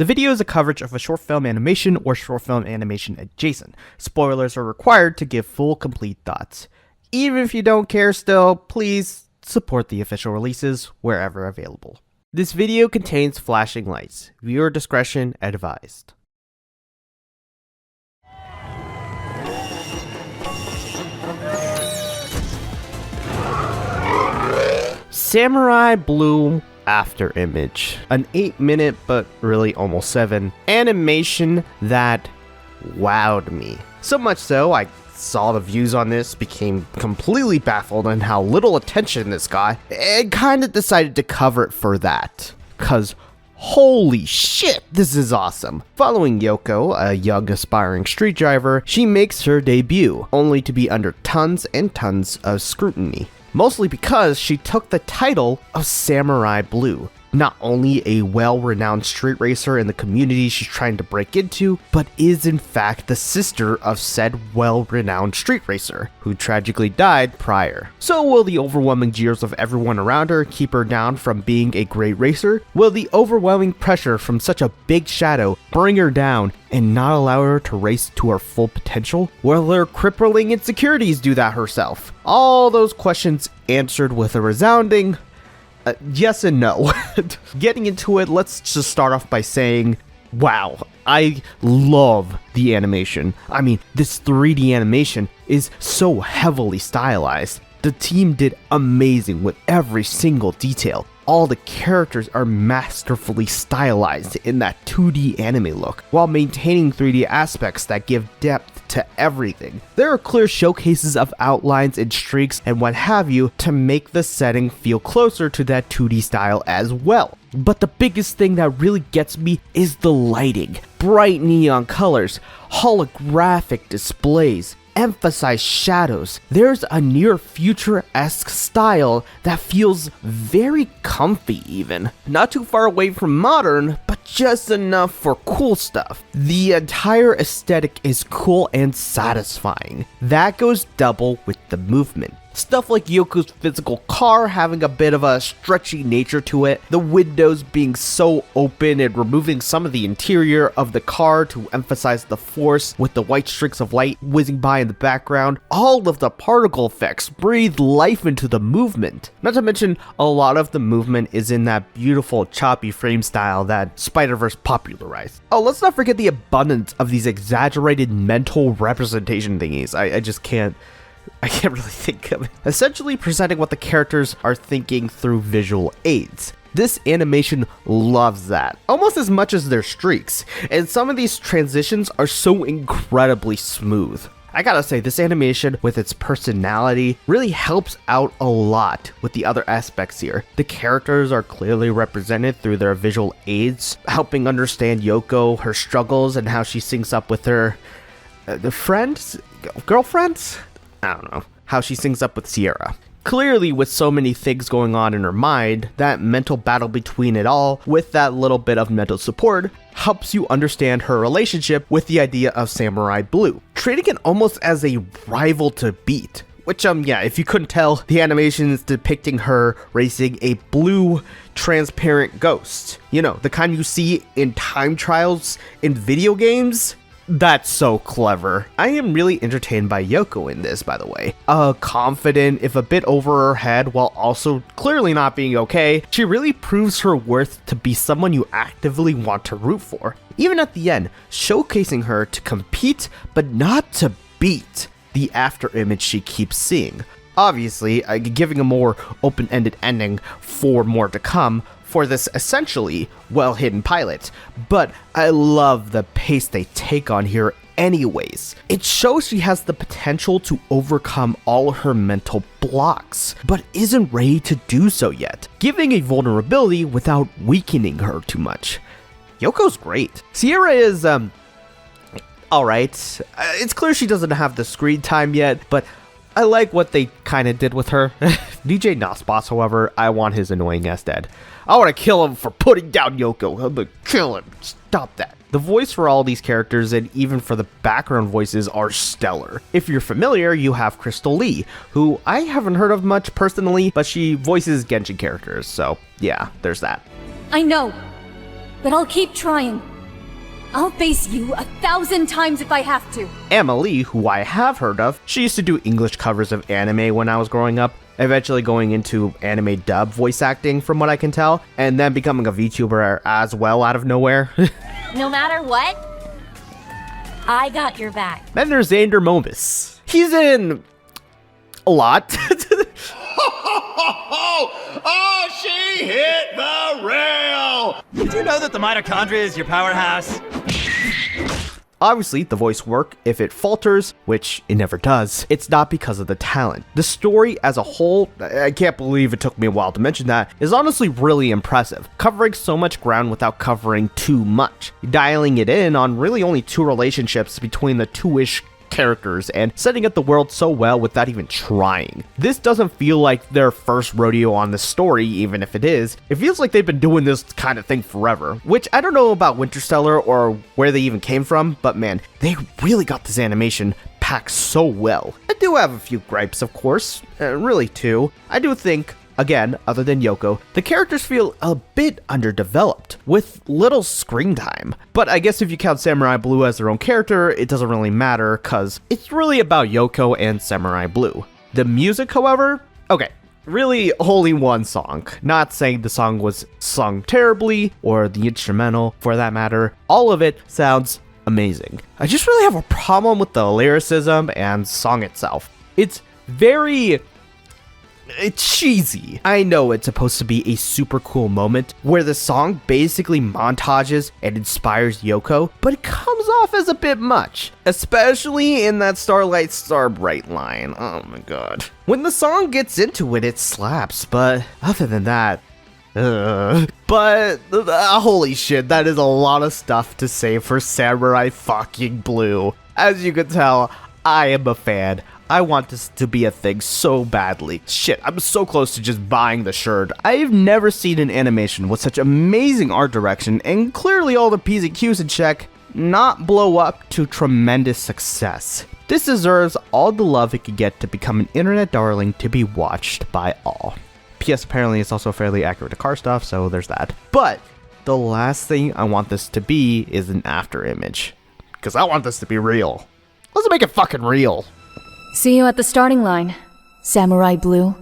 The video is a coverage of a short film animation or short film animation adjacent. Spoilers are required to give full, complete thoughts. Even if you don't care still, please support the official releases wherever available. This video contains flashing lights. Viewer discretion advised. Samurai Blue Afterimage. An 8-minute, but really almost 7, animation that wowed me. So much so, I saw the views on this, became completely baffled on how little attention this got, and kinda decided to cover it for that. Cause holy shit, this is awesome. Following Yoko, a young aspiring street driver, she makes her debut, only to be under tons and tons of scrutiny. Mostly because she took the title of Samurai Blue. Not only a well-renowned street racer in the community she's trying to break into, but is in fact the sister of said well-renowned street racer, who tragically died prior. So will the overwhelming jeers of everyone around her keep her down from being a great racer? Will the overwhelming pressure from such a big shadow bring her down and not allow her to race to her full potential? Will her crippling insecurities do that herself? All those questions answered with a resounding yes and no. Getting into it, let's just start off by saying, wow, I love the animation. I mean, this 3D animation is so heavily stylized. The team did amazing with every single detail. All the characters are masterfully stylized in that 2D anime look, while maintaining 3D aspects that give depth to everything. There are clear showcases of outlines and streaks and what have you to make the setting feel closer to that 2D style as well. But the biggest thing that really gets me is the lighting. Bright neon colors, holographic displays, emphasize shadows. There's a near future-esque style that feels very comfy even. Not too far away from modern, but just enough for cool stuff. The entire aesthetic is cool and satisfying. That goes double with the movement. Stuff like Yoko's physical car having a bit of a stretchy nature to it, the windows being so open and removing some of the interior of the car to emphasize the force with the white streaks of light whizzing by in the background. All of the particle effects breathe life into the movement. Not to mention, a lot of the movement is in that beautiful choppy frame style that Spider-Verse popularized. Oh, let's not forget the abundance of these exaggerated mental representation thingies. I can't really think of it. Essentially presenting what the characters are thinking through visual aids. This animation loves that, almost as much as their streaks, and some of these transitions are so incredibly smooth. I gotta say, this animation with its personality really helps out a lot with the other aspects here. The characters are clearly represented through their visual aids, helping understand Yoko, her struggles, and how she syncs up with her girlfriends? I don't know, how she syncs up with Sierra. Clearly, with so many things going on in her mind, that mental battle between it all, with that little bit of mental support, helps you understand her relationship with the idea of Samurai Blue, treating it almost as a rival to beat. Which, yeah, if you couldn't tell, the animation is depicting her racing a blue, transparent ghost. You know, the kind you see in time trials in video games. That's so clever. I am really entertained by Yoko in this, by the way. Confident, if a bit over her head, while also clearly not being okay, she really proves her worth to be someone you actively want to root for. Even at the end, showcasing her to compete, but not to beat the afterimage she keeps seeing. Obviously, giving a more open-ended ending for more to come, for this essentially well-hidden pilot, but I love the pace they take on here anyways. It shows she has the potential to overcome all her mental blocks, but isn't ready to do so yet, giving a vulnerability without weakening her too much. Yoko's great. Sierra is, alright. It's clear she doesn't have the screen time yet, but I like what they kinda did with her. DJ Nosboss, however, I want his annoying ass dead. I want to kill him for putting down Yoko. I'm gonna kill him. Stop that. The voice for all these characters and even for the background voices are stellar. If you're familiar, you have Crystal Lee, who I haven't heard of much personally, but she voices Genshin characters, so yeah, there's that. I know, but I'll keep trying. I'll face you 1,000 times if I have to. Emily, who I have heard of, she used to do English covers of anime when I was growing up, eventually going into anime dub voice acting from what I can tell, and then becoming a VTuber as well out of nowhere. No matter what, I got your back. Then there's Xander Momus. He's in a lot. Oh, she hit the rail! Did you know that the mitochondria is your powerhouse? Obviously, the voice work, if it falters, which it never does, it's not because of the talent. The story as a whole, I can't believe it took me a while to mention that, is honestly really impressive, covering so much ground without covering too much, dialing it in on really only two relationships between the two-ish characters and setting up the world so well without even trying. This doesn't feel like their first rodeo on the story, even if it is. It feels like they've been doing this kind of thing forever, which I don't know about Winterstellar or where they even came from, but man, they really got this animation packed so well. I do have a few gripes, of course, really two. I do think, again, other than Yoko, the characters feel a bit underdeveloped, with little screen time. But I guess if you count Samurai Blue as their own character, it doesn't really matter, cause it's really about Yoko and Samurai Blue. The music, however, okay, really only one song. Not saying the song was sung terribly, or the instrumental, for that matter. All of it sounds amazing. I just really have a problem with the lyricism and song itself. It's cheesy. I know it's supposed to be a super cool moment where the song basically montages and inspires Yoko, but it comes off as a bit much, especially in that Starlight Starbright line. Oh my god. When the song gets into it, it slaps, but other than that, holy shit, that is a lot of stuff to say for Samurai fucking Blue. As you can tell, I am a fan. I want this to be a thing so badly. Shit, I'm so close to just buying the shirt. I've never seen an animation with such amazing art direction and clearly all the P's and Q's in check not blow up to tremendous success. This deserves all the love it could get to become an internet darling to be watched by all. P.S. apparently it's also fairly accurate to car stuff, so there's that. But the last thing I want this to be is an Afterimage, because I want this to be real. Let's make it fucking real. See you at the starting line, Samurai Blue.